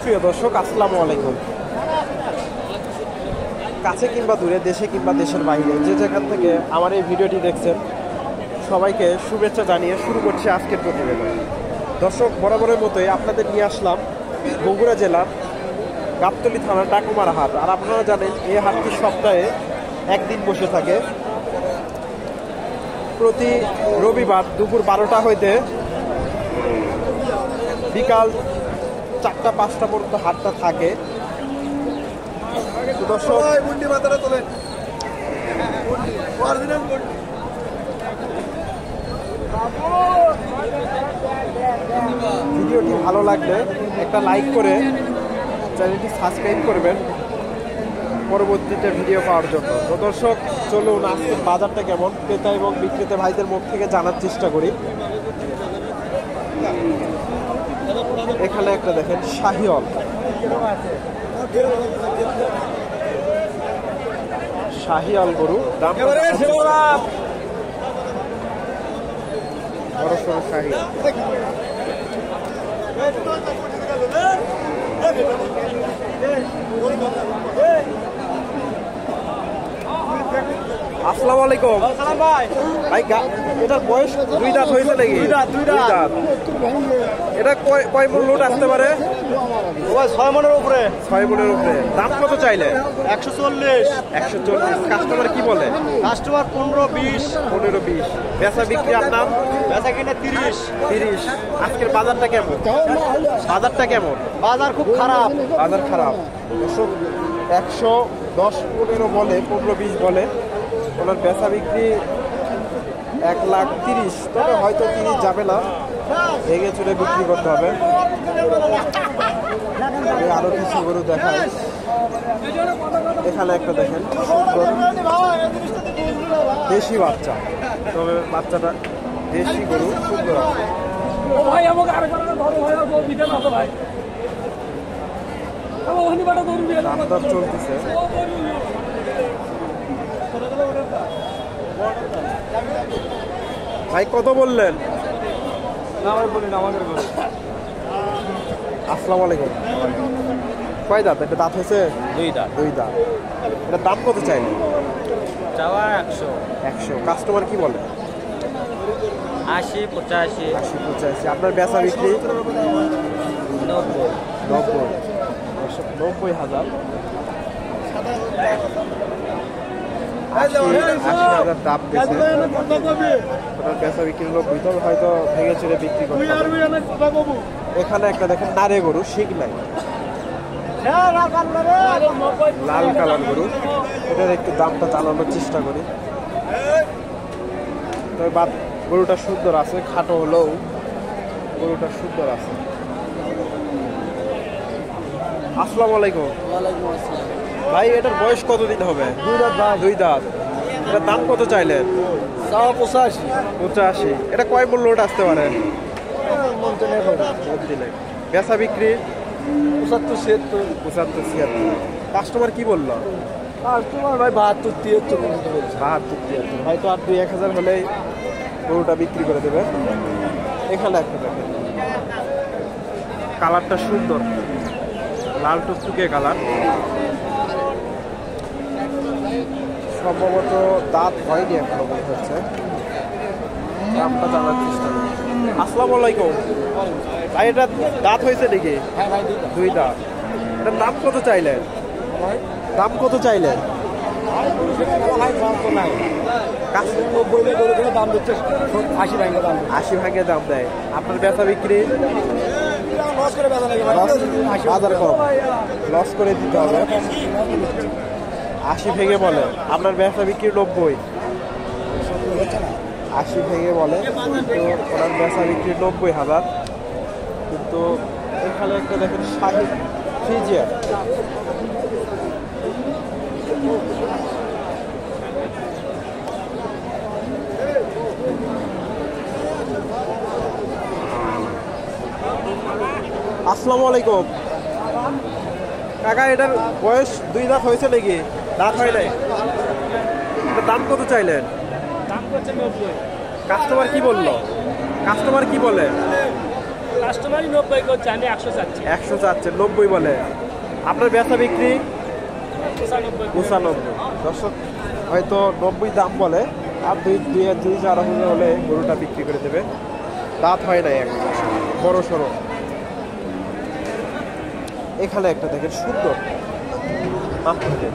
সুপ্রিয় দর্শক, আসসালামু আলাইকুম। কাছে কিংবা দূরে, দেশে কিংবা দেশের বাইরে, যে যেখান থেকে আমার এই ভিডিওটি দেখছেন, সবাইকে শুভেচ্ছা জানিয়ে শুরু করছি আজকের প্রতিবেদন। দর্শক, বরাবরের মতোই আপনাদের নিয়ে আসলাম বগুড়া জেলার গাবতলী থানার ডাকুমারা হাট। আর আপনারা জানেন, এই হাটটি সপ্তাহে একদিন বসে থাকে। প্রতি রবিবার দুপুর 12টা হইতে বিকাল 4টা-5টা পর্যন্ত হাটটা থাকে। দর্শক, ভিডিওটি ভালো লাগলে একটা লাইক করে চ্যানেলটি সাবস্ক্রাইব করবেন পরবর্তীতে ভিডিও পাওয়ার জন্য। তো দর্শক, চলুন আজকের বাজারটা কেমন ক্রেতা এবং বিক্রেতা ভাইদের মুখ থেকে জানার চেষ্টা করি। এখানে একটা দেখেন শাহিওয়াল, শাহিওয়াল গরু, দাম বড় সড়ো শাহিওয়াল। আসসালামু আলাইকুম ভাই। এটার বয়স 2 দাঁত হয়েছে নাকি? 2 দাঁত। এটা কয় মণ লোড আসতে পারে? 6 মণের উপরে। 6 মণের উপরে। দাম কত চাইলে? 140। 140। কাস্টমার কি বলে? কাস্টমার 15-20। 15-20। বেচা বিক্রি আপনার? বেচা কিনে 30। আজকের বাজারটা কেমন? বাজারটা কেমন? বাজার খুব খারাপ। বাজার খারাপ। 110-15 বলে, 15-20 বলে। ওনার বেচা বিক্রি 1,30,000। তবে হয়তো 30 যাবে না, ভেঙে চুরে বিক্রি করতে হবে। আরো কিছু গরু দেখায়। এখানে একটা দেখেন দেশি বাচ্চা, তবে বাচ্চাটা দেশি গরু, সুন্দর। দাম চলতেছে। ভাই কত বললেন? আসসালামু আলাইকুম। কয় দাঁত? এটা দাঁত হয়েছে? 2 দাঁত। 2 দাঁত। এটা দাম কত চাইলে? চাওয়া 100। 100। কাস্টমার কি বলে? 80-85। 80-85। আপনার বেচা বিক্রি? 90। 90,000। 80,000 দাম দিয়েছে। ওনার বেচা বিক্রি 90। তবে হয়তো ভেঙে চুরে বিক্রি করতে হবে। এখানে একটা দেখেন নারে গরু, শিখ নাই, লাল কালার গরু। এটার একটু দামটা জানানোর চেষ্টা করি। তবে গরুটা সুন্দর আছে, খাটো হলেও গরুটা সুন্দর আছে। আসসালামু আলাইকুম ভাই। এটার বয়স কতদিন হবে? 2 দাঁত ভাই। 2 দাঁত। এটার দাম কত চাইলেন? 85। এটা কয় মণ লোড আসতে পারে? বেচা বিক্রি 75-76। কাস্টমার কি বললো? কাস্টমার ভাই 72-73 বলছে। 72-73। হয়তো আর 2-1000 হলেই গরুটা বিক্রি করে দেবে। এখানে একটা দেখেন, কালারটা সুন্দর, লাল টুকটুকে কালার। সম্ভবত দাঁত হয়নি এখনো, মনে হচ্ছে। দামটা জানার চেষ্টা করি। আসসালামু আলাইকুম ভাই। এটা দাঁত হয়েছে নাকি? হ্যাঁ ভাই, 2 দাঁত। এটার দাম কত চাইলেন? দাম কত চাইলেন? 80 ভাগে দাম দেয়। আপনার বেচা বিক্রি? বাজার কম, লস করে দিতে হবে। 80 ভেঙে বলে। আপনার বেচা বিক্রি 90। 80 ভেঙে বলে, কিন্তু ওনার বেচা বিক্রি 90,000। কিন্তু এখানে একটা দেখেন শাহি ফ্রিজিয়ান। আসসালামু আলাইকুম কাকা। এটার বয়স 2 দাঁত হয়েছে নাকি? দাঁত হয় নাই। এটার দাম কত চাইলেন? দাম করছে 90। কাস্টমার কি বললো? কাস্টমার কি বলে? কাস্টমারই 90 করছে, আমি 100 চাচ্ছি। 100 চাচ্ছে, 90 বলে। আপনার বেচা বিক্রি 95। দর্শক হয়তো 90 দাম বলে, আর দুই চার হাজার হলে গরুটা বিক্রি করে দেবে। দাঁত হয় নাই এখন, বড় সড়ো। এখানে একটা দেখেন সুন্দর মাত্রকে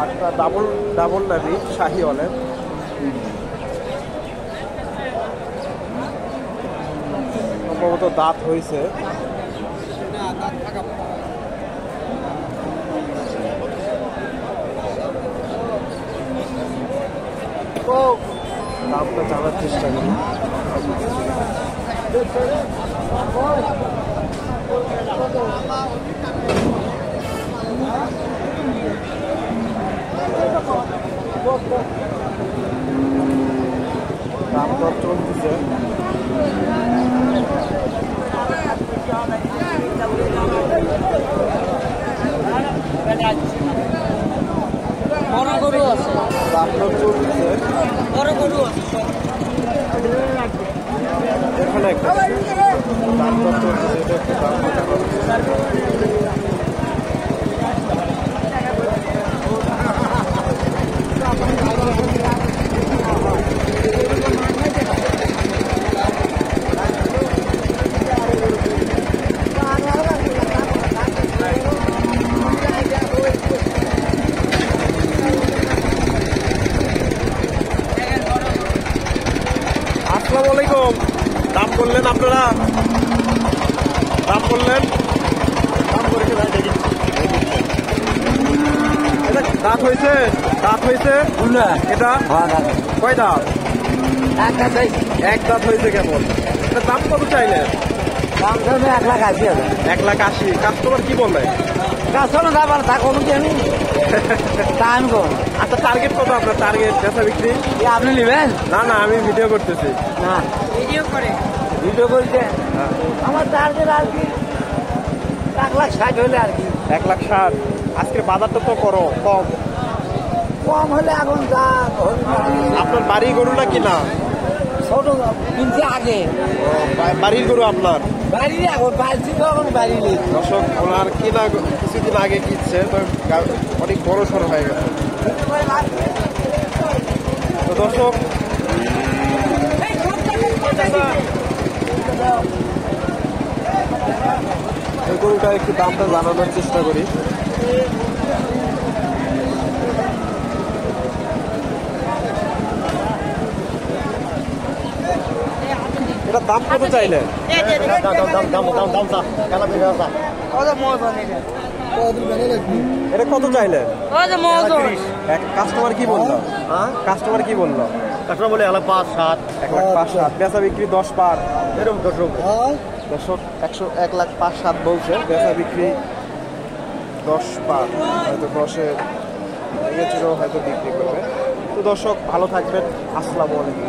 একটা ডাবল নাবি শাহি অলেন। সম্ভবত দাঁত হয়েছে। দামটা জানার চেষ্টা করি। দামটা চলতেছে। বড় গরু আছে, দামটা চলতেছে। বড় গরু আছে। এখানে একটা দামটা চলতেছে, এটা একটু দাম কথা বলছে। আসসালামু আলাইকুম। দাম বললেন আপনারা? দাম বললেন? দাম করেছে ভাই, দেখি। এটা দাঁত হয়েছে? দাঁত হয়েছে এটা? কয় দাঁত? এক দাঁত হয়েছে কেমন? এটা দাম কত চাইলেন? দাম ধরবে 1,80,000। 1,80,000। কাস্টমার কি বললেন? কাস্টমার দাম আর থাকুন কি আমি টাইম কম। আচ্ছা, টার্গেট কত আপনার? টার্গেট বেচা বিক্রি? আপনি নেবেন? না না, আমি ভিডিও করতেছি। না, ভিডিও বলতে আমার টার্গেট আর কি 1,60,000 হলে আর কি। 1,60,000। আজকের বাজারটা তো করো কম। কম হলে এখন যা আপনার বাড়ি গরু না কিনা? ছোট কিনছে আগে, বাড়ির গরু আপনার? বাড়ি এখন বাড়ছি তো এখন বাড়ি নেই। দর্শক ওনার কিনা কিছুদিন আগে কিনছে, তো অনেক বড় সড়ো হয়ে গেছে। তো দর্শক এই গরুটা একটু দামটা জানানোর চেষ্টা করি। এটা দাম কত চাইলেন? এটা কত চাইলেন? কাস্টমার কি বললো? কাস্টমার কি বললো? কাস্টমার বলে 1,05,000 1,05,000। বেচা বিক্রি 10 পার এরকম দর্শক। দর্শক 1,05,000 বলছে, বেচা বিক্রি 10 পার। হয়তো 10-এর ভেঙেছিল, হয়তো বিক্রি করবে। তো দর্শক ভালো থাকবেন। আসসালামু আলাইকুম।